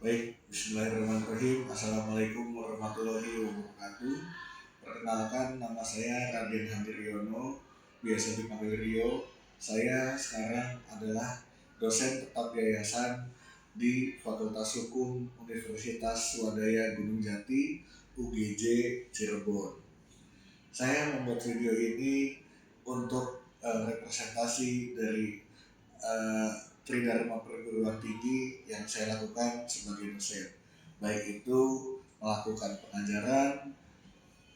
Baik, bismillahirrahmanirrahim. Assalamualaikum warahmatullahi wabarakatuh. Perkenalkan, nama saya Raden Handiriono, biasa dipanggil Rio. Saya sekarang adalah dosen tetap yayasan di Fakultas Hukum Universitas Swadaya Gunung Jati, UGJ Cirebon. Saya membuat video ini untuk representasi dari uh, Tridharma Perguruan Tinggi yang saya lakukan sebagai dosen, baik itu melakukan pengajaran,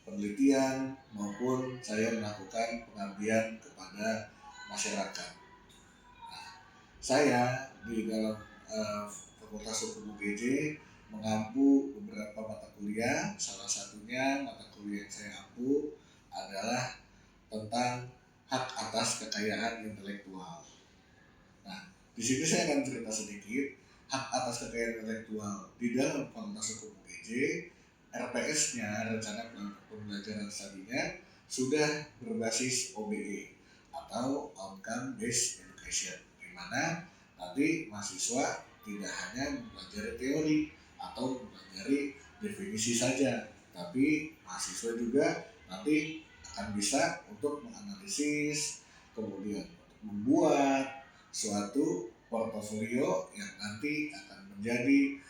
penelitian, maupun saya melakukan pengabdian kepada masyarakat. Saya di dalam Fakultas Hukum UGJ mengampu beberapa mata kuliah. Salah satunya mata kuliah yang saya ampu adalah tentang hak atas kekayaan intelektual. Nah, di sini saya akan cerita sedikit hak atas kekayaan intelektual di dalam Fakultas Hukum UGJ. RPS-nya, rencana pembelajaran studinya, sudah berbasis OBE atau Outcome Based Education, di mana nanti mahasiswa tidak hanya mempelajari teori atau mempelajari definisi saja, tapi mahasiswa juga nanti akan bisa untuk menganalisis, kemudian untuk membuat suatu portofolio yang nanti akan menjadi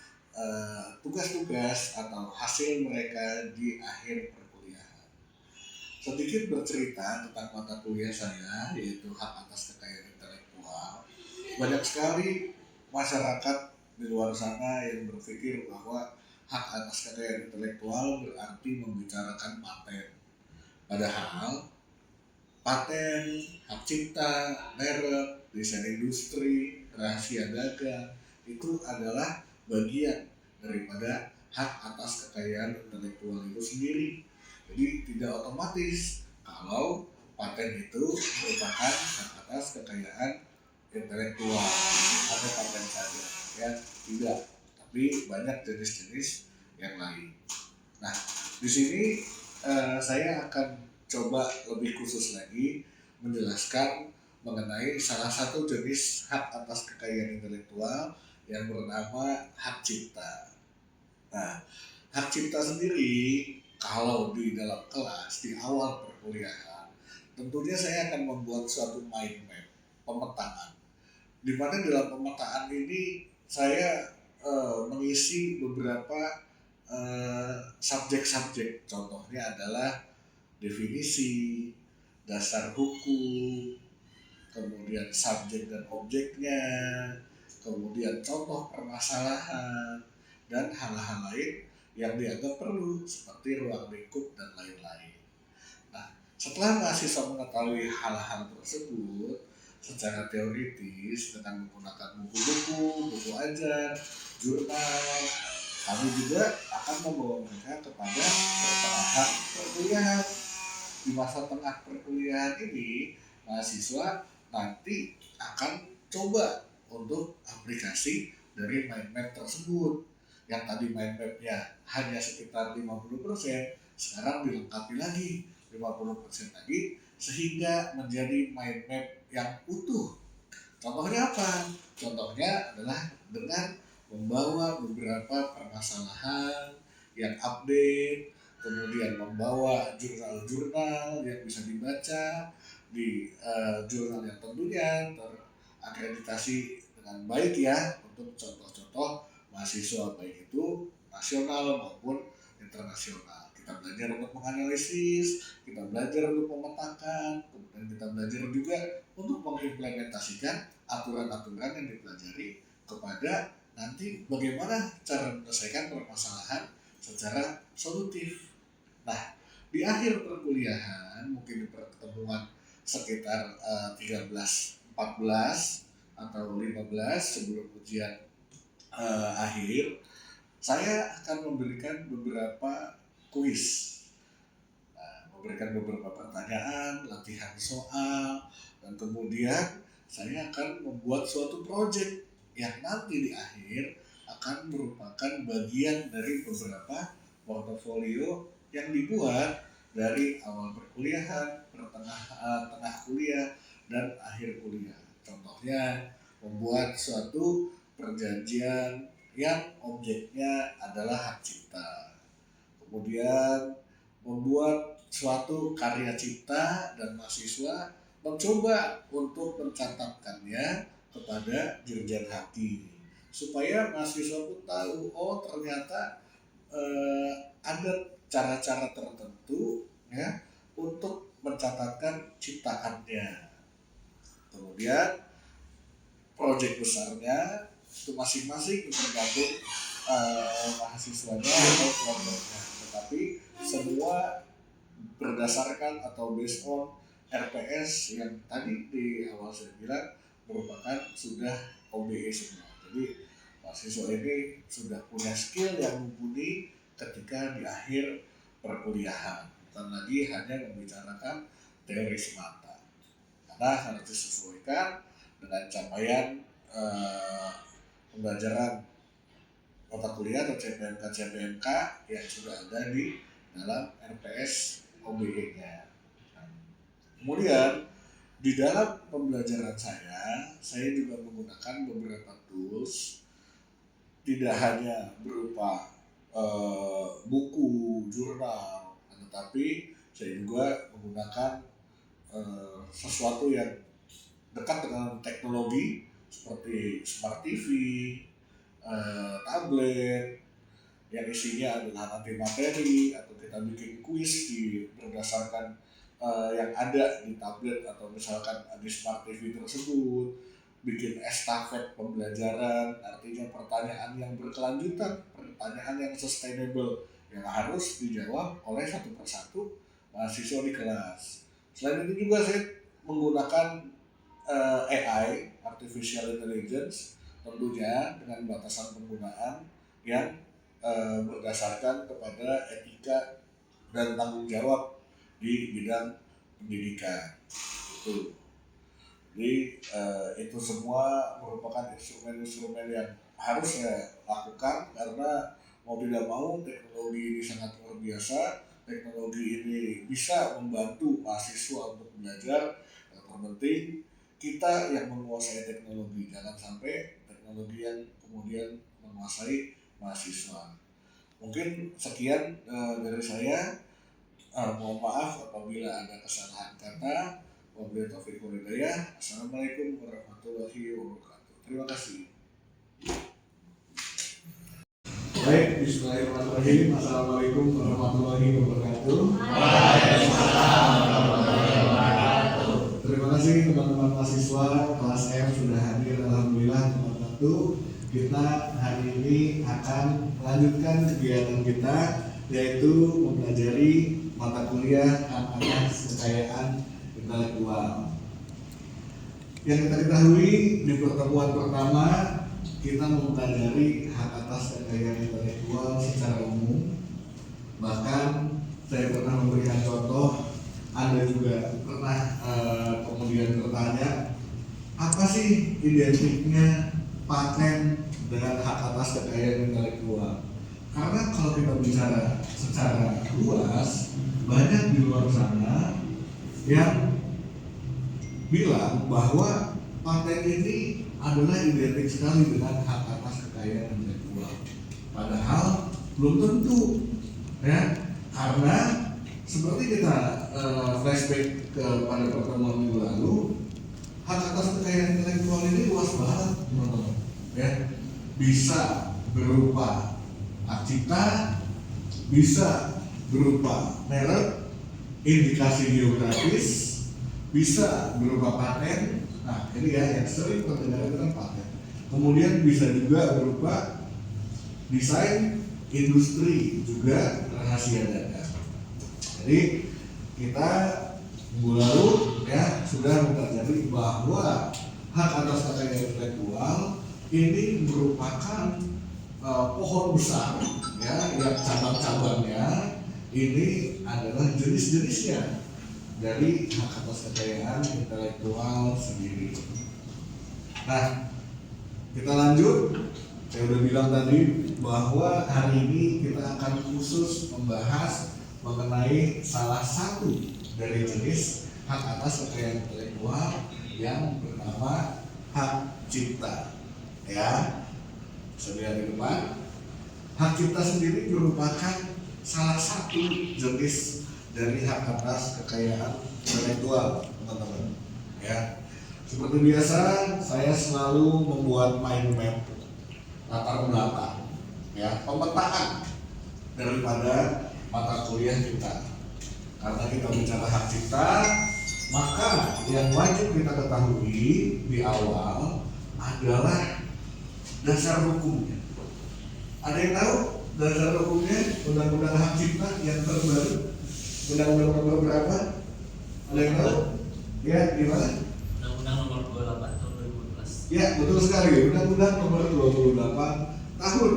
tugas-tugas atau hasil mereka di akhir perkuliahan. Sedikit bercerita tentang mata kuliah saya, yaitu hak atas kekayaan intelektual. Banyak sekali masyarakat di luar sana yang berpikir bahwa hak atas kekayaan intelektual berarti membicarakan paten. Padahal paten, hak cipta, merek, desain industri, rahasia dagang itu adalah bagian daripada hak atas kekayaan intelektual itu sendiri. Jadi tidak otomatis kalau paten itu merupakan hak atas kekayaan intelektual, ada paten saja, ya tidak. Tapi banyak jenis-jenis yang lain. Nah, di sini saya akan coba lebih khusus lagi menjelaskan mengenai salah satu jenis hak atas kekayaan intelektual yang bernama hak cipta. Nah, hak cipta sendiri kalau di dalam kelas di awal perkuliahan, tentunya saya akan membuat suatu mind map, pemetaan. Di mana dalam pemetaan ini saya mengisi beberapa subjek-subjek. Contohnya adalah definisi, dasar hukum, kemudian subjek dan objeknya, kemudian contoh permasalahan, dan hal-hal lain yang dianggap perlu seperti ruang lingkup dan lain-lain. Nah, setelah mahasiswa mengetahui hal-hal tersebut secara teoritis dengan menggunakan buku-buku, buku ajar, jurnal, kami juga akan membawa mereka kepada pertengahan perkuliahan. Di masa tengah perkuliahan ini, mahasiswa nanti akan coba untuk aplikasi dari mind map tersebut. Yang tadi mind mapnya hanya sekitar 50%, sekarang dilengkapi lagi 50% lagi, sehingga menjadi mind map yang utuh. Contohnya apa? Contohnya adalah dengan membawa beberapa permasalahan yang update, kemudian membawa jurnal-jurnal yang bisa dibaca di jurnal yang tentunya terakreditasi dengan baik ya, untuk contoh-contoh mahasiswa baik itu nasional maupun internasional. Kita belajar untuk menganalisis, kita belajar untuk memetakan, kemudian kita belajar juga untuk mengimplementasikan aturan-aturan yang dipelajari kepada nanti bagaimana cara menyelesaikan permasalahan secara solutif. Nah, di akhir perkuliahan, mungkin di pertemuan sekitar 13, 14 atau 15 sebelum ujian akhir, saya akan memberikan beberapa kuis. Nah, memberikan beberapa pertanyaan, latihan soal, dan kemudian saya akan membuat suatu project yang nanti di akhir akan merupakan bagian dari beberapa portofolio yang dibuat dari awal perkuliahan, tengah kuliah, dan akhir kuliah. Contohnya membuat suatu perjanjian yang objeknya adalah hak cipta. Kemudian membuat suatu karya cipta dan mahasiswa mencoba untuk mencatatkannya kepada Dirjen Haki supaya mahasiswa pun tahu, oh ternyata ada cara-cara tertentu ya untuk mencatatkan ciptaannya. Kemudian proyek besarnya itu masing-masing tergantung mahasiswanya atau kelompoknya, tetapi semua berdasarkan atau based on RPS yang tadi di awal saya bilang merupakan sudah OBE semua. Jadi mahasiswa ini sudah punya skill yang mumpuni ketika di akhir perkuliahan, bukan lagi hanya membicarakan teori semata, karena harus disesuaikan dengan capaian pembelajaran mata kuliah atau CPMK yang sudah ada di dalam RPS OBE-nya. Kemudian di dalam pembelajaran saya juga menggunakan beberapa tools, tidak hanya berupa buku, jurnal, tetapi saya juga menggunakan sesuatu yang dekat dengan teknologi seperti smart TV, tablet yang isinya adalah nanti materi, atau kita bikin kuis berdasarkan yang ada di tablet atau misalkan di smart TV tersebut, bikin estafet pembelajaran, artinya pertanyaan yang berkelanjutan, pertanyaan yang sustainable yang harus dijawab oleh satu persatu mahasiswa di kelas. Selain itu juga saya menggunakan AI, Artificial Intelligence, tentunya dengan batasan penggunaan yang berdasarkan kepada etika dan tanggung jawab di bidang pendidikan. Jadi itu semua merupakan instrumen-instrumen yang harus saya lakukan, karena mau tidak mau teknologi ini sangat luar biasa. Teknologi ini bisa membantu mahasiswa untuk belajar. Yang terpenting kita yang menguasai teknologi, jangan sampai teknologi yang kemudian menguasai mahasiswa. Mungkin sekian dari saya. Mohon maaf apabila ada kesalahan kata. Wabillahi taufiq wal hidayah. Assalamualaikum warahmatullahi wabarakatuh. Terima kasih. Baik, bismillahirrahmanirrahim. Assalamualaikum warahmatullahi wabarakatuh. Terima kasih teman-teman mahasiswa kelas F sudah hadir. Alhamdulillah teman-teman. Kita hari ini akan melanjutkan kegiatan kita, yaitu mempelajari mata kuliah hak atas kekayaan intelektual. Yang kita ketahui di pertemuan pertama kita mempelajari hak atas kekayaan intelektual secara umum. Bahkan saya pernah memberikan contoh, Anda juga pernah kemudian bertanya, apa sih identiknya paten dengan hak atas kekayaan intelektual? Karena kalau kita bicara secara luas, banyak di luar sana yang bilang bahwa paten ini adalah identik sekali dengan hak atas kekayaan intelektual. Padahal belum tentu, ya, karena seperti kita flashback pada pertemuan minggu lalu, hak atas kekayaan intelektual ini luas banget, teman-teman. Ya, bisa berupa hak cipta, bisa berupa merek, indikasi geografis, bisa berupa paten. Nah, ini ya yang sering terdengar itu kan paten. Kemudian bisa juga berupa desain, industri, juga rahasia data. Jadi kita minggu lalu ya sudah mempelajari bahwa hak atas kekayaan intelektual ini merupakan pohon besar, ya, yang cabang-cabangnya ini adalah jenis-jenisnya dari hak atas kekayaan intelektual sendiri. Nah, kita lanjut. Saya udah bilang tadi bahwa hari ini kita akan khusus membahas mengenai salah satu dari jenis hak atas kekayaan intelektual yang bernama hak cipta. Ya, Bisa lihat di depan. Hak cipta sendiri merupakan salah satu jenis dari hak atas kekayaan intelektual, teman-teman. Ya, seperti biasa, saya selalu membuat mind map latar belakang, ya, pemetaan daripada mata kuliah kita. Karena kita bicara hak cipta, maka yang wajib kita ketahui di awal adalah dasar hukumnya. Ada yang tahu dasar hukumnya undang-undang hak cipta yang terbaru? Undang-undang nomor berapa? Ada yang tahu? Ya, gimana? Undang-undang nomor 28 tahun 2014. Ya, betul sekali. Undang-undang nomor 28 tahun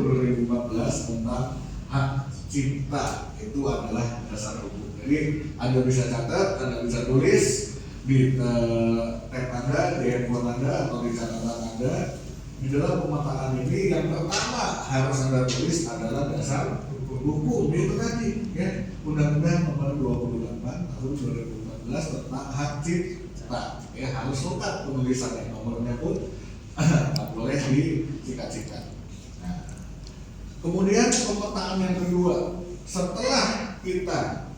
2014 tentang hak cipta itu adalah dasar hukum. Jadi Anda bisa catat, Anda bisa tulis di tab Anda, di handphone Anda atau di catatan Anda. Di dalam pemetaan ini yang pertama harus Anda tulis adalah dasar hukum itu tadi, ya, Undang-Undang nomor 28 tahun 2014 tentang hak cipta. Ya, harus lengkap penulisannya, nomornya pun nggak boleh disikat-sikat. Nah, kemudian pemetaan yang kedua, setelah kita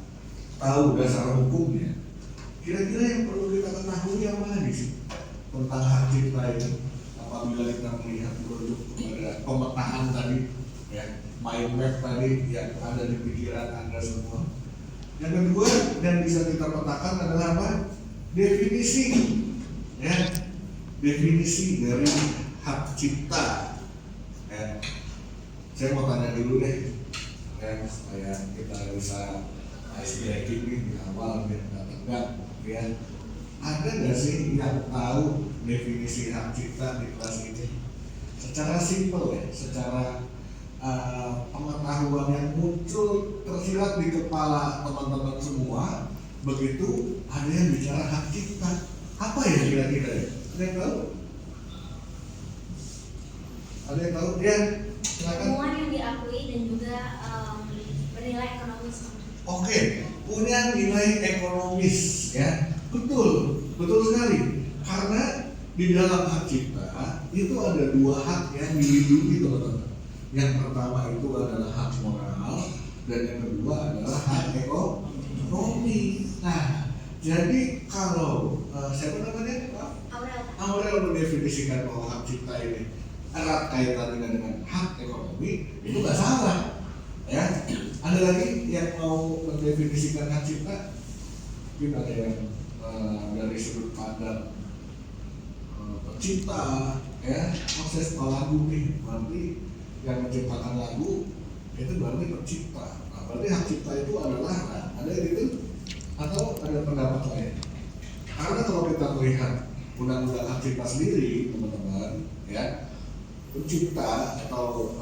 tahu dasar hukumnya, kira-kira yang perlu kita ketahui apa lagi sih tentang hak cipta itu? Apabila kita melihat produk kepada pemetaan tadi, ya, mind map tadi yang ada di pikiran Anda semua. Yang kedua yang bisa kita petakan adalah apa? Definisi, ya, definisi dari hak cipta. Ya. Saya mau tanya dulu deh, ya, supaya kita bisa ice breaking nih di awal biar nggak tegang, ya. Ada nggak sih yang tahu definisi hak cipta di kelas ini? Secara simpel, ya, secara pengetahuan yang muncul tersirat di kepala teman-teman semua, begitu ada yang bicara hak cipta, apa ya kira-kira ya? Ada yang tahu? Ada yang tahu? Ya, silakan. Temuan yang diakui dan juga bernilai ekonomis. Oke, punya nilai ekonomis, ya, betul sekali. Karena di dalam hak cipta itu ada dua hak yang dilindungi, teman-teman. Yang pertama itu adalah hak moral dan yang kedua adalah hak ekonomi. Nah, jadi kalau siapa namanya? Aurel mendefinisikan bahwa hak cipta ini erat kaitannya dengan hak ekonomi, itu nggak salah, ya. Ada lagi yang mau mendefinisikan hak cipta? Mungkin ada yang dari sudut pandang pencipta, ya, proses lagu nih, berarti yang menciptakan lagu itu berarti pencipta. Nah, berarti hak cipta itu adalah, nah, ada yang gitu atau ada pendapat lain? Karena kalau kita melihat undang-undang hak cipta sendiri, teman-teman, ya, pencipta atau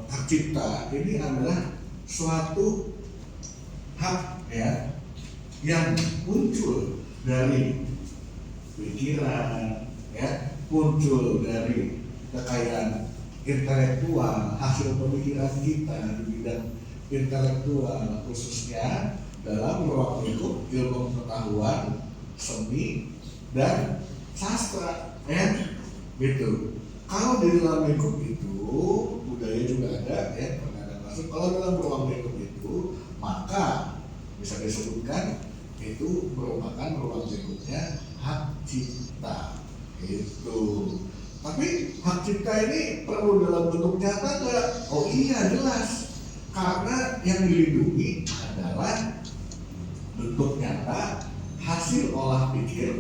hak cipta ini adalah suatu hak, ya, yang muncul dari pikiran, ya, muncul dari kekayaan intelektual, hasil pemikiran kita di bidang intelektual, khususnya dalam ruang lingkup ilmu pengetahuan, seni dan sastra, ya, gitu. Kalau di dalam lingkup itu budaya juga ada, ya, pernah ada masuk. Kalau dalam ruang lingkup itu, maka bisa disebutkan itu merupakan ruang lingkupnya hak cipta, itu. Tapi hak cipta ini perlu dalam bentuk nyata nggak? Oh iya, jelas. Karena yang dilindungi adalah bentuk nyata hasil olah pikir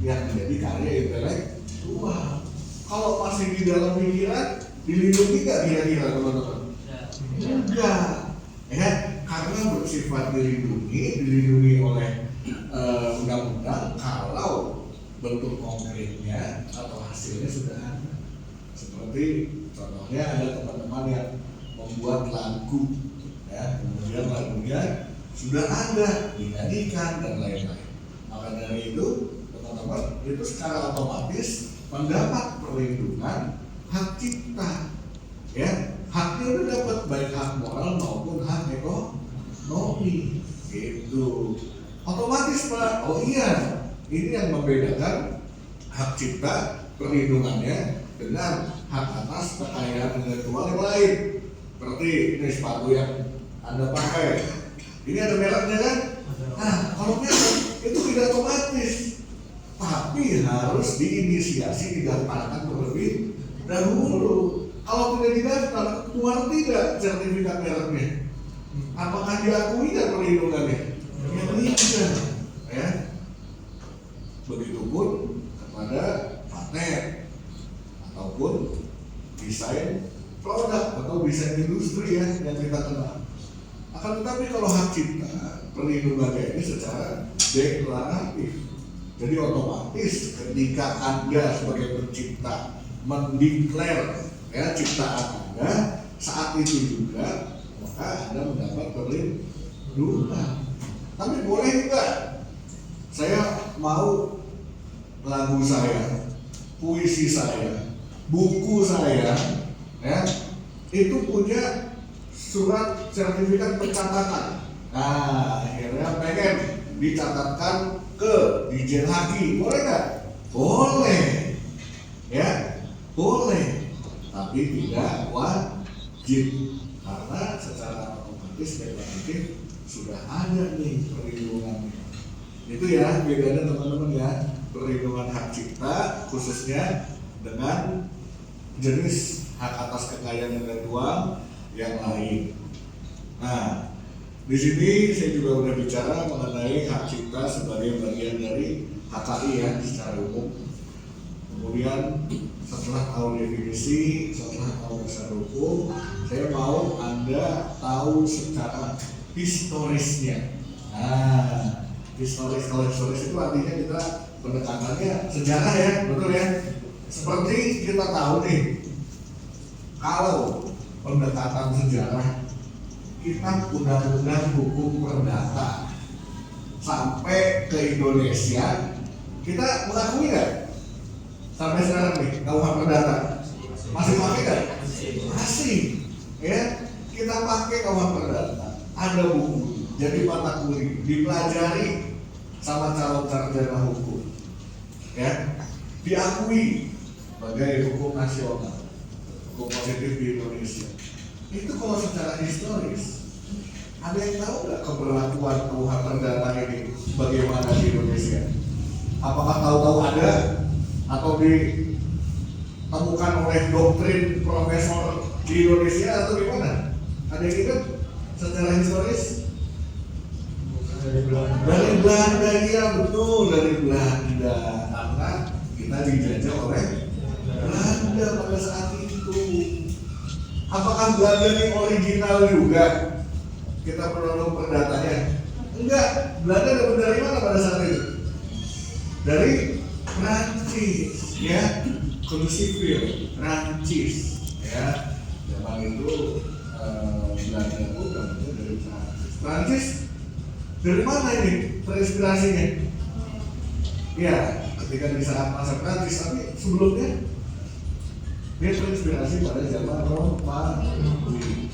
yang menjadi karya intelektual. Kalau masih di dalam pikiran, dilindungi nggak kira-kira, teman-teman? Enggak, ya, karena bersifat dilindungi oleh undang-undang kalau bentuk konkretnya atau hasilnya sudah ada. Seperti contohnya ada teman-teman yang membuat lagu, ya, kemudian lagunya sudah ada, dinyanyikan dan lain-lain. Maka dari itu, teman-teman, itu secara otomatis mendapat perlindungan hak cipta, ya. Haknya udah dapat, baik hak moral maupun hak ekonomi, gitu. Otomatis, Pak. Oh iya, ini yang membedakan hak cipta perlindungannya dengan hak atas kekayaan intelektual yang lain. Seperti ini sepatu yang Anda pakai, ini ada mereknya kan? Nah, kalau merek itu tidak otomatis, tapi harus diinisiasi, didaftarkan terlebih dahulu. Kalau tidak didaftar, keluar tidak sertifikat mereknya. Apakah diakui dan perlindungannya? Ya tidak. Ya. Begitupun kepada paten ataupun desain produk atau desain industri ya yang kita kenal. Akan tetapi kalau hak cipta, perlindungannya ini secara deklaratif. Jadi otomatis ketika Anda sebagai pencipta mendeklar ya ciptaan Anda, saat itu juga maka Anda mendapat perlindungan. Tapi boleh enggak saya mau lagu saya, puisi saya, buku saya ya itu punya surat sertifikat pencatatan. Nah, akhirnya pengen dicatatkan ke Dijen Haki, boleh nggak? Boleh, ya, boleh, tapi tidak wajib karena secara otomatis deklaratif sudah ada nih perlindungannya. Itu ya bedanya teman-teman ya, perlindungan hak cipta khususnya dengan jenis hak atas kekayaan intelektual yang lain. Nah, di sini saya juga udah bicara mengenai hak cipta sebagai bagian dari HKI ya secara umum. Kemudian setelah tahu definisi, setelah tahu dasar hukum, saya mau Anda tahu secara historisnya. Nah, historis itu artinya kita pendekatannya sejarah ya, betul ya. Seperti kita tahu nih, kalau pendekatan sejarah kita undang-undang hukum perdata sampai ke Indonesia, kita mengakui nggak? Sampai sekarang nih, KUH perdata masih pakai nggak? Masih, ya. Kita pakai KUH perdata, ada buku, jadi mata kuliah, dipelajari sama calon sarjana hukum, ya, diakui sebagai hukum nasional, hukum positif di Indonesia. Itu kalau secara historis, ada yang tahu nggak keberlakuan KUH perdata ini bagaimana di Indonesia? Apakah tahu-tahu ada atau ditemukan oleh doktrin profesor di Indonesia atau gimana? Ada yang ingat secara historis? Dari Belanda, iya betul, dari Belanda, karena kita dijajah oleh Belanda pada saat itu. Apakah Belanda ini original juga? Kita perlu perdatanya? Enggak, Belanda dapat dari mana pada saat itu? Dari Prancis, ya, Konsivil, Prancis, ya. Zaman itu Belanda itu dapat dari Prancis. Prancis dari mana ini terinspirasinya? Ya, ketika di saat masa Prancis, tapi sebelumnya dia terinspirasi pada zaman Romawi.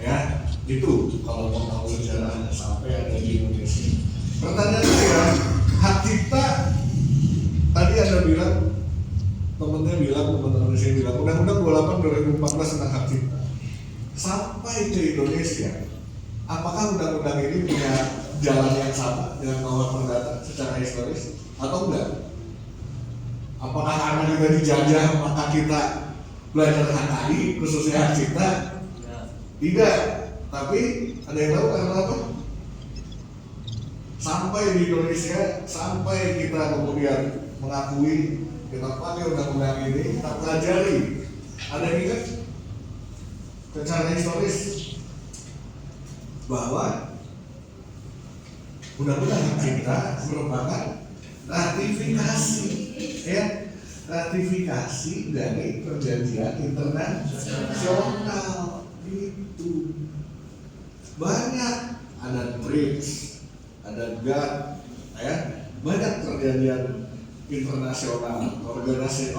Ya, itu kalau mau tahu sejarahnya sampai ada di Indonesia. Pertanyaan saya, hak cipta tadi Anda bilang, teman-teman saya bilang, Undang-Undang 28 2014 tentang hak cipta sampai ke Indonesia. Apakah undang-undang ini punya jalan yang sama dengan KUH perdata secara historis atau enggak? Apakah karena kita dijajah maka kita belajar HKI khususnya hak cipta? Tidak. Tapi ada yang tahu karena apa? Sampai di Indonesia, sampai kita kemudian mengakui, kita pakai undang-undang ini, kita pelajari. Ada yang ingat secara historis bahwa undang-undang hak cipta merupakan ratifikasi, ya, ratifikasi dari perjanjian internasional itu. Banyak, ada TRIPS, ada GATT, ya, banyak perjanjian internasional, organisasi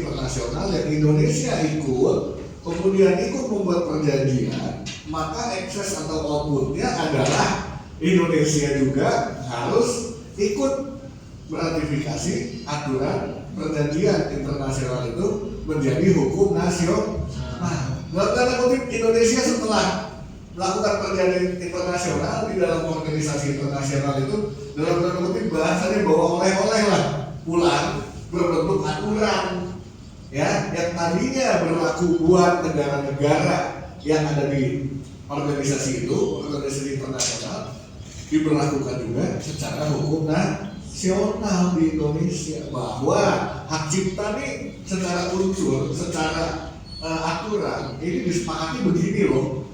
internasional yang Indonesia ikut, kemudian ikut membuat perjanjian, maka ekses atau outputnya adalah Indonesia juga harus ikut meratifikasi aturan perjanjian internasional itu menjadi hukum nasional. Dalam tanda kutip Indonesia setelah melakukan perjanjian internasional di dalam organisasi internasional itu dalam tanda kutip bahasanya bawa oleh-oleh lah pulang berbentuk aturan ya yang tadinya berlaku buat negara-negara yang ada di organisasi internasional diberlakukan juga secara hukum nasional di Indonesia, bahwa hak cipta ini secara unsur, secara aturan ini disepakati begini loh.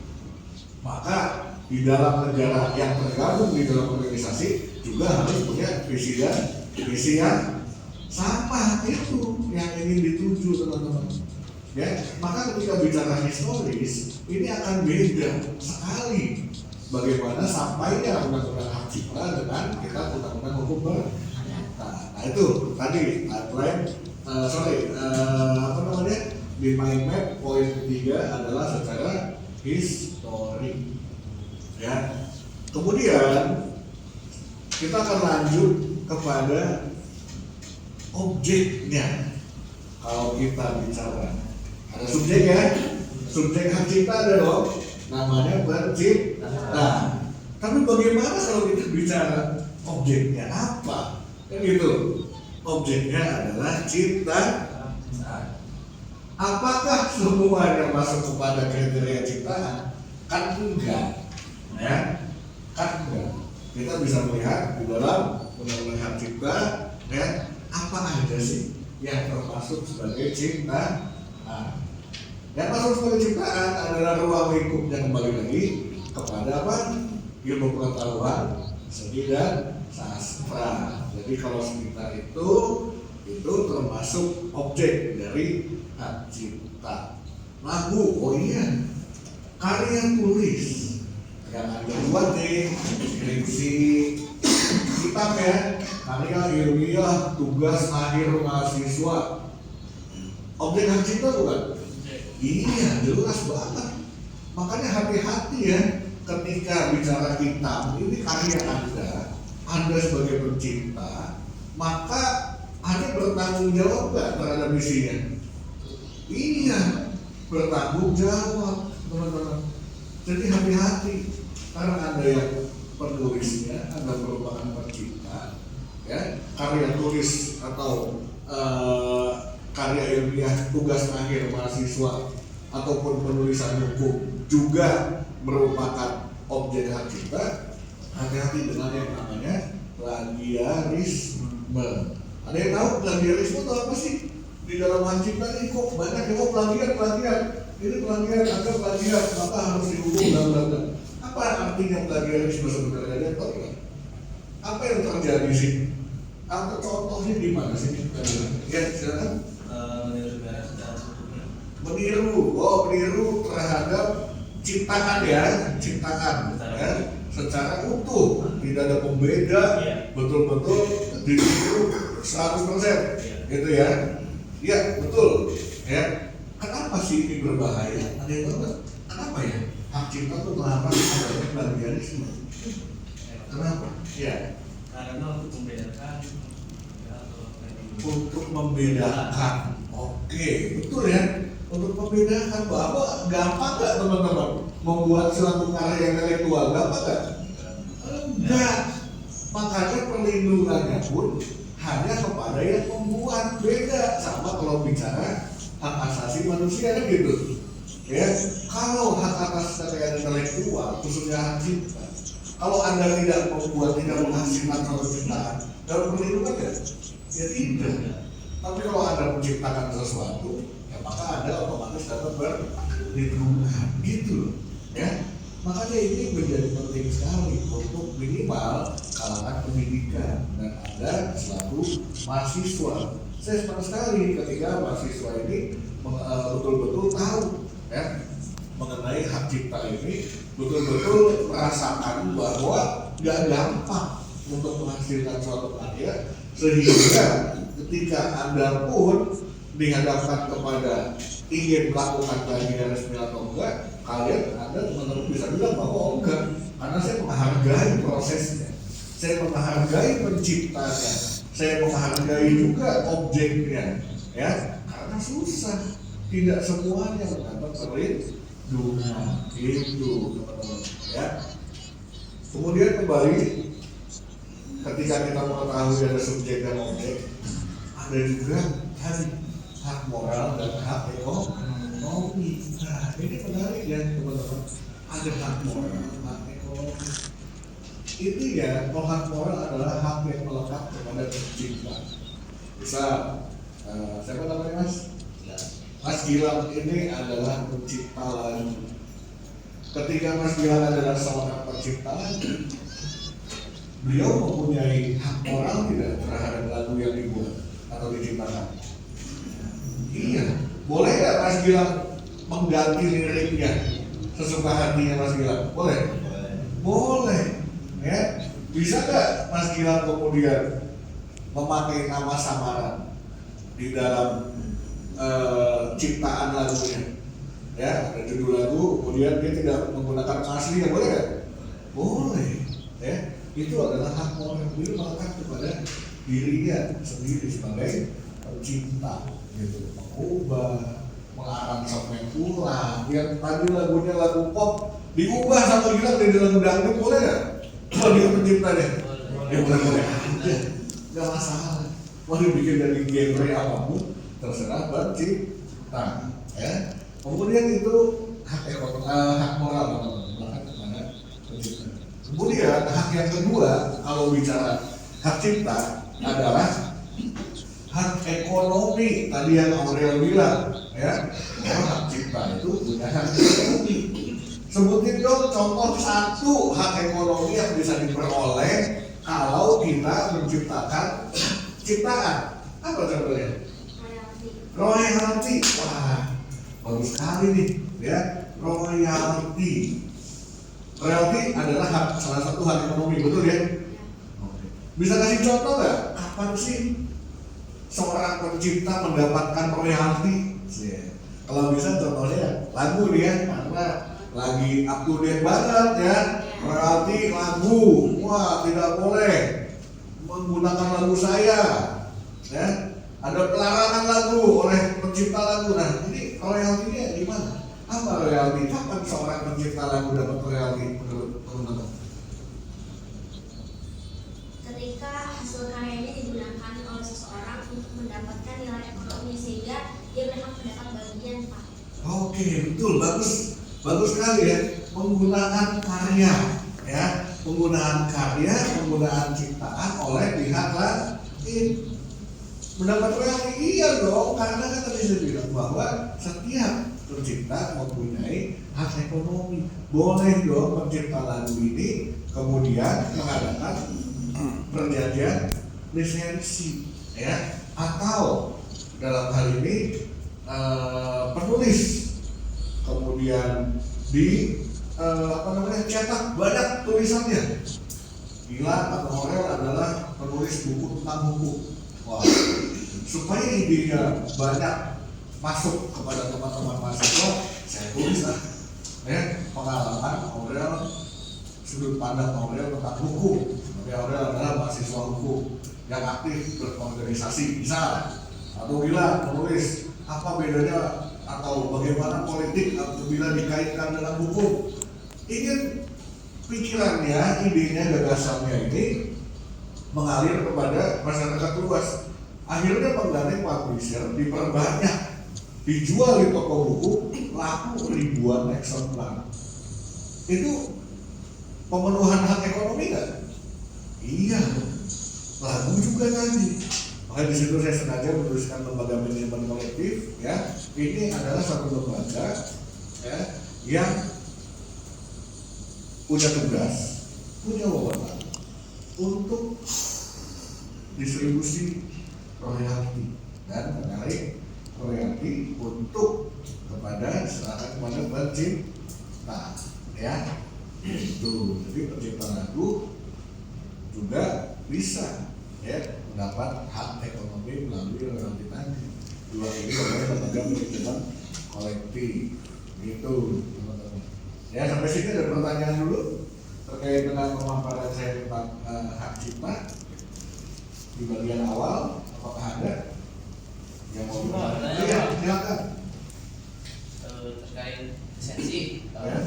Maka di dalam negara yang tergabung di dalam organisasi juga harus punya visi dan misi yang sama, itu yang ingin dituju teman-teman. Ya, maka ketika bicara historis ini akan beda sekali bagaimana sampainya undang-undang hak cipta dengan kita undang-undang hukum perdata. Nah itu tadi outline, di mind map poin ketiga adalah secara historik. Ya, kemudian kita akan lanjut kepada objeknya. Kalau kita bicara ada subjek ya, subjek hak cipta ada dong, namanya pencipta. Tapi bagaimana kalau kita bicara objeknya apa? Kan gitu. Objeknya adalah cipta. Apakah semuanya masuk kepada kriteria ciptaan? Kan enggak, ya? Kan enggak. Kita bisa melihat di dalam undang-undang hak cipta, ya, apa aja sih yang termasuk sebagai ciptaan? Yang masuk sebagai ciptaan adalah ruang lingkup yang kembali lagi kepada apa? Ilmu pengetahuan, seni dan sastra. Jadi kalau sekitar itu termasuk objek dari hak cipta. Lagu, oh iya, karya tulis yang ada buat nih, skripsi, kitab ya, karya ilmiah, tugas akhir mahasiswa. Objek hak cipta bukan? Iya, jelas banget. Makanya hati-hati ya ketika bicara kitab, ini karya Anda sebagai pencipta, maka Anda bertanggung jawab nggak terhadap isinya? Iya, bertanggung jawab, teman-teman. Jadi hati-hati, karena Anda yang penulisnya, Anda merupakan pencipta, ya, karya tulis atau karya ilmiah, tugas akhir mahasiswa ataupun penulisan hukum juga merupakan objek hak cipta. Hati-hati dengan yang namanya plagiarisme. Ada yang tahu plagiarisme itu apa sih? Di dalam hak cipta ini kok banyak yang plagiat. Ini plagiat, ada plagiat, maka harus dihukum dan. Apa artinya plagiarisme sebenarnya? Ada yang tahu nggak? Apa yang terjadi sih? Atau contohnya di mana sih? Ya, silakan. Meniru negara secara utuhnya. Meniru terhadap ciptaan ya, ya, secara utuh, tidak ada pembeda, betul-betul ditiru 100%, gitu ya. Iya, betul. Ya, kenapa sih ini berbahaya? Ada yang tahu nggak? Kenapa ya? Hak cipta itu melarang adanya plagiarisme. Kenapa? Ya. Karena untuk membedakan. Untuk membedakan, oke, betul ya. Untuk membedakan bahwa gampang nggak teman-teman membuat suatu karya intelektual, gampang nggak? Enggak. Makanya perlindungannya pun hanya kepada yang membuat. Beda sama kalau bicara hak asasi manusia kan gitu. Ya, kalau hak atas kekayaan intelektual khususnya hak cipta, kalau Anda tidak membuat, tidak menghasilkan suatu ciptaan, dalam perlindungan ya? Ya tidak. Tapi kalau Anda menciptakan sesuatu, ya maka Anda otomatis dapat berlindungan, gitu loh. Ya, makanya ini menjadi penting sekali untuk minimal kalangan pendidikan dan Anda selaku mahasiswa. Saya senang sekali ketika mahasiswa ini betul-betul tahu ya mengenai hak cipta ini, betul-betul merasakan bahwa nggak gampang untuk menghasilkan suatu karya, sehingga ketika Anda pun dihadapkan kepada ingin melakukan plagiarisme atau enggak, Anda teman-teman bisa bilang bahwa oh enggak, karena saya menghargai prosesnya, saya menghargai penciptanya, saya menghargai juga objeknya, ya, karena susah, tidak semuanya mendapat perlindungan itu, teman-teman, ya. Kemudian kembali, ketika kita mengetahui ada subjek dan objek, ada juga tadi hak moral dan hak ekonomi. Nah, ini menarik ya teman-teman. Ada hak moral, hak ekonomi. Itu ya, hak moral adalah hak yang melekat kepada pencipta. Misal, siapa namanya Mas? Ya. Mas Gilang ini adalah pencipta lagu. Ketika Mas Gilang adalah seorang pencipta lagu, beliau mempunyai hak moral tidak terhadap lagu yang dibuat atau diciptakan? Iya. Boleh nggak Mas Gilang mengganti liriknya sesuka hatinya Mas Gilang? Boleh? Boleh. Ya, bisa nggak Mas Gilang kemudian memakai nama samaran di dalam ciptaan lagunya? Ya, ada judul lagu, kemudian dia tidak menggunakan asli, ya boleh nggak? Boleh. Ya, itu adalah hak moral yang beliau melekat kepada dirinya sendiri sebagai pencipta, gitu. Mengubah, mengaransemen ulang. Yang tadi lagunya lagu pop diubah sama Gilang jadi lagu dangdut, boleh nggak? Kalau dia pencipta deh, ya boleh-boleh aja, nggak masalah. Mau dibikin dari genre apapun, terserah pencipta. Ya. Kemudian itu hak ekonomi, hak moral bahkan kepada pencipta. Kemudian hak yang kedua, kalau bicara hak cipta adalah hak ekonomi. Tadi yang Aurel bilang, ya, hak cipta itu punya hak ekonomi. Sebutin dong contoh satu hak ekonomi yang bisa diperoleh kalau kita menciptakan ciptaan. Apa contohnya? Royalti. Wah, bagus sekali nih, ya. Royalti. Royalti adalah hak, salah satu hak ekonomi, betul ya? Oke. Bisa kasih contoh nggak? Kapan sih seorang pencipta mendapatkan royalti? Kalau bisa contohnya lagu nih ya, karena lagi up to date banget ya, royalti lagu. Wah, tidak boleh menggunakan lagu saya, ya. Ada pelarangan lagu oleh pencipta lagu. Nah, ini royaltinya gimana? Apa royalti? Kapan seorang pencipta lagu dapat royalti menurut teman-teman? Ketika hasil karyanya digunakan oleh seseorang untuk mendapatkan nilai ekonomi sehingga dia berhak mendapat bagian, Pak. Oke, betul, bagus. Bagus sekali ya, penggunaan karya, ya, penggunaan karya, penggunaan ciptaan oleh pihak lain mendapat royalti. Iya dong, karena kan tadi saya bilang bahwa setiap pencipta mempunyai hak ekonomi. Boleh dong pencipta lagu ini kemudian mengadakan perjanjian lisensi, ya, atau dalam hal ini penulis kemudian di cetak banyak tulisannya. Gilang atau Aurel adalah penulis buku tentang hukum. Wah, supaya idenya banyak masuk kepada teman-teman mahasiswa, saya tulis lah, ya, pengalaman Aurel, sudut pandang Aurel tentang hukum. Tapi Aurel adalah mahasiswa hukum yang aktif berorganisasi, bisa. Atau Gilang menulis apa bedanya atau bagaimana politik apabila dikaitkan dengan hukum. Ingin pikirannya, idenya, gagasannya ini mengalir kepada masyarakat luas. Akhirnya menggandeng publisher, diperbanyak, dijual di toko buku, laku ribuan eksemplar. Itu pemenuhan hak ekonomi nggak? Iya, lagu juga tadi. Makanya di situ saya sengaja menuliskan lembaga manajemen kolektif, ya. Ini adalah satu lembaga, ya, yang punya tugas, punya wewenang untuk distribusi royalti dan menarik royalti untuk kepada diserahkan kepada pencipta, ya. Itu jadi pencipta lagu juga bisa, ya, mendapat hak ekonomi melalui royalti tadi. Dua ini adalah lembaga manajemen kolektif, gitu, teman-teman. Ya, sampai sini ada pertanyaan dulu terkait dengan pemaparan saya tentang hak cipta. di bagian awal apakah ada yang mau Pertanyaan iya apa? silakan. Terkait lisensi, Ya.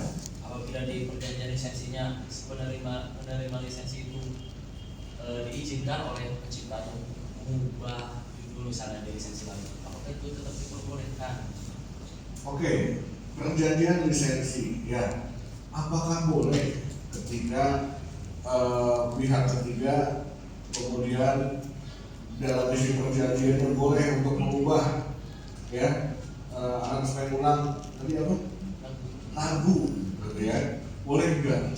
apabila di perjanjian lisensinya penerima lisensi itu diizinkan oleh pencipta untuk mengubah judul misalnya di lisensi lain, apakah itu tetap diperbolehkan? Oke, perjanjian lisensi ya, apakah boleh ketika pihak ketiga kemudian dalam isi perjanjian itu boleh untuk mengubah ya aransemen ulang tadi apa lagu gitu ya, boleh enggak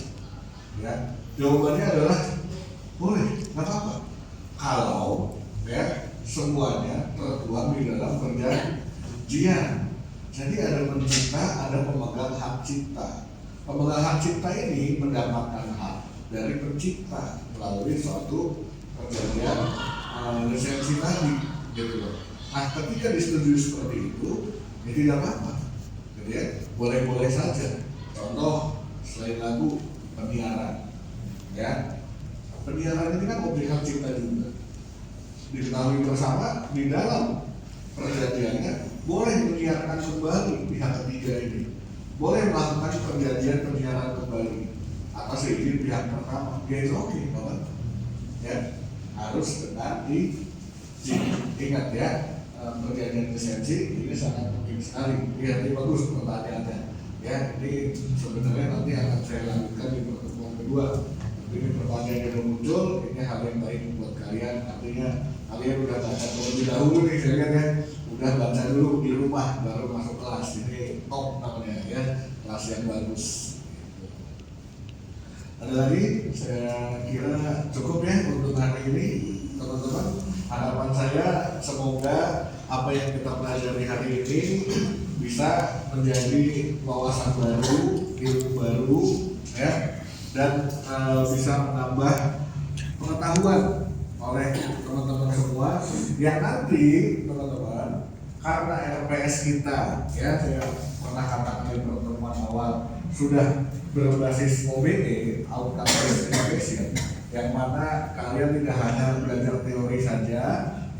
ya? Jawabannya adalah boleh, nggak apa-apa kalau ya semuanya tertuang di dalam perjanjian. Jadi ada pencipta, ada pemegang hak cipta. Pemegang hak cipta ini mendapatkan hak dari pencipta melalui suatu perjanjian lisensi tadi, gitu loh. Nah, ketika disetujui seperti itu, ya tidak apa-apa, gitu ya, boleh-boleh saja. Contoh selain lagu penyiaran, ya, penyiaran ini kan objek hak cipta juga. Diketahui bersama di dalam perjanjiannya boleh menyiarkan kembali pihak ketiga ini, boleh melakukan perjanjian penyiaran kembali atas izin pihak pertama, ya itu oke, kawan. Ya, harus dengan izin. Ingat ya, perjanjian lisensi ini sangat penting sekali. Ya, ini bagus pertanyaannya. Ya, ini sebenarnya nanti akan saya lanjutkan di pertemuan kedua. Ini pertanyaan yang muncul, ini hal yang baik buat kalian. Artinya kalian udah baca terlebih dahulu nih, saya lihat ya, udah baca dulu di rumah baru masuk kelas. Ini top namanya ya, kelas yang bagus. Ada lagi? Saya kira cukup ya untuk hari ini, teman-teman. Harapan saya semoga apa yang kita pelajari hari ini bisa menjadi wawasan baru, ilmu baru, ya, dan bisa menambah pengetahuan oleh teman-teman semua yang nanti teman-teman, karena RPS kita ya, saya pernah katakan di pertemuan awal sudah berbasis OBE, Outcome Based Education, yang mana kalian tidak hanya belajar teori saja,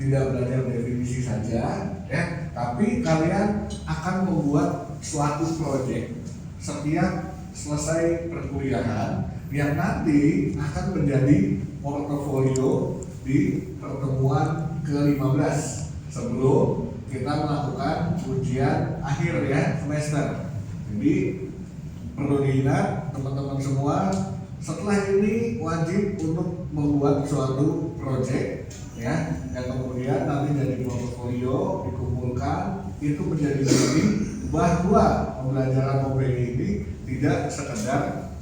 tidak belajar definisi saja, ya, tapi kalian akan membuat suatu proyek setiap selesai perkuliahan yang nanti akan menjadi portofolio di pertemuan ke-15 sebelum kita melakukan ujian akhir ya semester. Jadi perlu diingat teman-teman semua, setelah ini wajib untuk membuat suatu proyek ya, yang kemudian nanti jadi portofolio dikumpulkan, itu menjadi bukti bahwa pembelajaran OBE ini tidak sekedar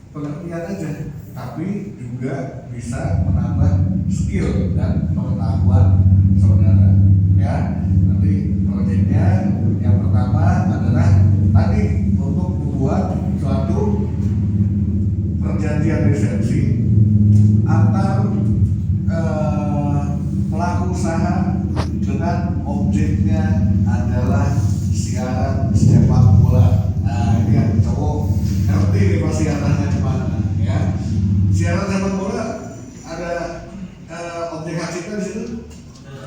pengertian aja, tapi juga bisa menambah skill dan pengetahuan saudara ya. Nanti proyeknya yang pertama adalah tadi untuk membuat suatu perjanjian lisensi antar pelaku usaha dengan objeknya adalah siaran sepak bola. Nah, ini yang cowok ngerti nih pasti arahnya kemana ya. Siaran sepak bola ada objek hak cipta di situ?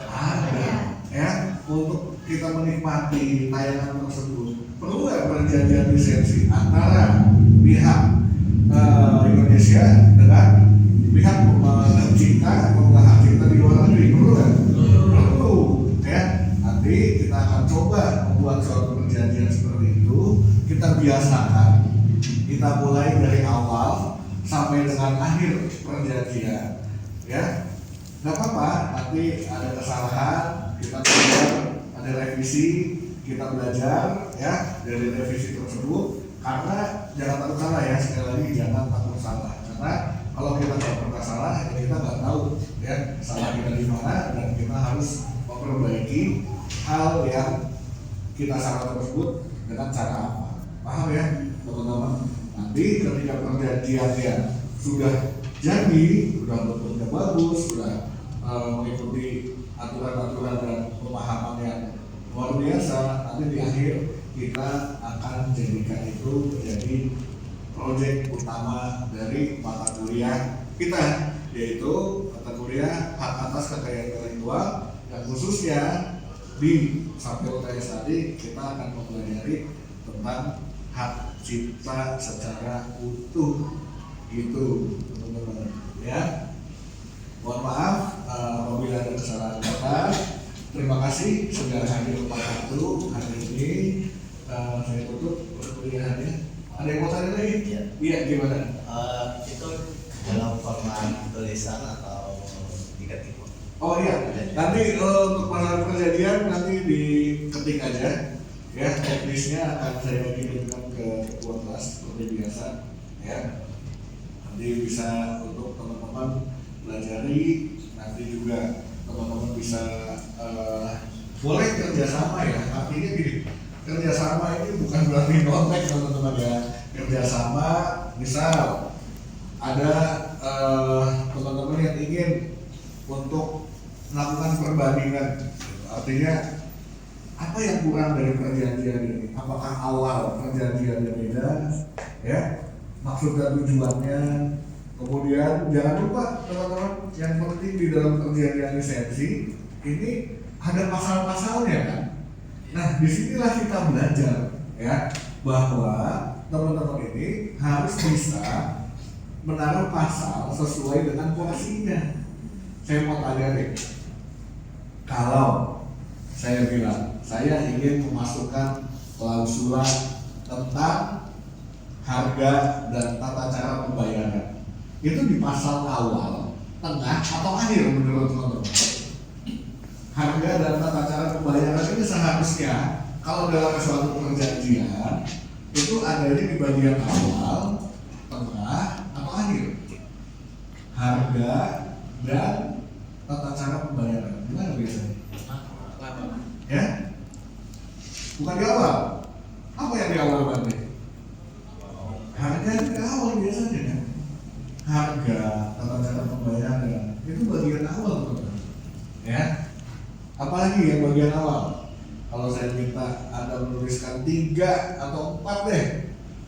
Ada ya. Untuk kita menikmati tayangan tersebut perlu nggak perjanjian lisensi antara pihak Indonesia dengan pihak pencipta pemegang hak cipta di luar negeri? Perlu nggak? Perlu ya. Nanti kita akan coba membuat suatu perjanjian seperti itu. Kita biasakan, kita mulai dari awal sampai dengan akhir perjanjian ya. Nggak apa-apa, nanti ada kesalahan, kita belajar, ada revisi, kita belajar ya dari revisi tersebut. Karena jangan takut salah ya, sekali lagi jangan takut salah. Karena kalau kita nggak pernah salah, ya kita nggak tahu ya salah kita di mana, dan kita harus memperbaiki hal yang kita salah tersebut dengan cara apa. Paham ya teman-teman? Nanti ketika perjanjiannya sudah jadi, sudah bentuknya bagus, sudah mengikuti aturan-aturan dan pemahaman yang luar biasa, nanti di akhir kita akan jadikan itu menjadi proyek utama dari mata kuliah kita, yaitu mata kuliah hak atas kekayaan intelektual yang khususnya di samping UTS tadi kita akan mempelajari tentang hak cipta secara utuh gitu teman-teman ya. Mohon maaf apabila ada kesalahan kata. Terima kasih sudah hadir pada waktu hari ini. Saya tutup perkuliahannya. Ada yang mau tanya lagi? Iya gimana? Itu dalam format tulisan atau diketik? Oh iya, nanti untuk masalah kejadian nanti diketik aja ya, teknisnya akan saya kirimkan ke ketua kelas seperti biasa ya. Nanti bisa untuk teman-teman pelajari, nanti juga teman-teman bisa boleh kerjasama ya. Artinya gini, kerjasama ini bukan berarti kontak teman-teman ya. Kerjasama misal ada teman-teman yang ingin untuk melakukan perbandingan, artinya apa yang kurang dari perjanjian ini? Apakah awal perjanjiannya beda, ya? Maksud dan tujuannya. Kemudian jangan lupa teman-teman, yang penting di dalam perjanjian lisensi ini ada pasal-pasalnya kan. Nah disinilah kita belajar ya bahwa teman-teman ini harus bisa menaruh pasal sesuai dengan porsinya. Saya mau tanya deh, kalau saya bilang saya ingin memasukkan klausula tentang harga dan tata cara pembayaran, itu di pasal awal, tengah, atau akhir menurut teman-teman? Harga dan tata cara pembayaran ini seharusnya kalau dalam suatu perjanjian itu adanya di bagian awal, tengah, atau akhir. Harga dan tata cara pembayaran gimana biasanya? Ya? Bukan di awal. Apa yang di awal berarti? Harga di awal biasanya kan? Harga, tata cara pembayaran itu bagian awal teman-teman. Ya? Apalagi yang bagian awal? Kalau saya minta Anda menuliskan 3 atau 4 deh,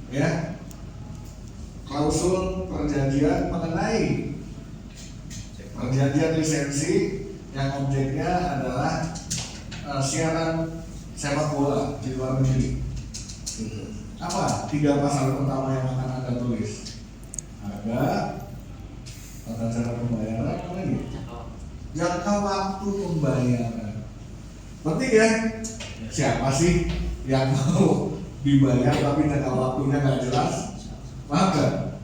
ya, klausul perjanjian mengenai perjanjian lisensi yang objeknya adalah siaran sepak bola di luar negeri. Apa 3 pasal pertama yang akan Anda tulis? Harga, tata cara pembayaran, apa lagi? Jangka waktu pembayaran. Penting ya? Siapa sih yang mau dibayar tapi jangka waktunya nggak jelas? Maka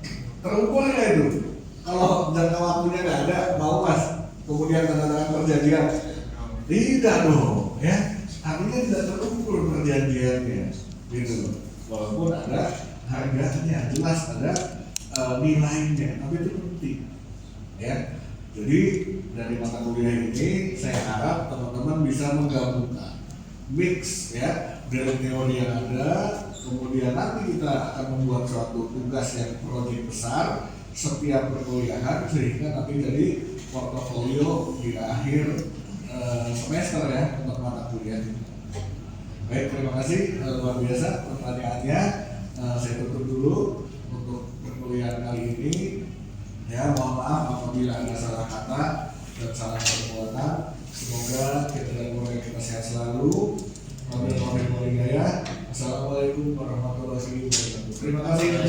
terukur nggak itu? Kalau jangka waktunya nggak ada, mau mas, kemudian tanda tangan perjanjian, tidak dong, ya. Artinya tidak terukur perjanjiannya, gitu. Walaupun ada harganya, jelas ada nilainya, tapi itu penting, ya. Jadi dari mata kuliah ini saya harap teman-teman bisa menggabungkan, mix ya dari teori yang ada, kemudian nanti kita akan membuat suatu tugas yang proyek besar setiap perkuliahan sehingga nanti jadi portofolio di akhir semester ya untuk mata kuliah. Baik, terima kasih luar biasa pertanyaannya. Saya tutup dulu untuk perkuliahan kali ini. Ya, mohon maaf apabila ada salah kata dan salah perbuatan. Semoga kita dan keluarga kita sehat selalu. Assalamualaikum warahmatullahi wabarakatuh. Terima kasih.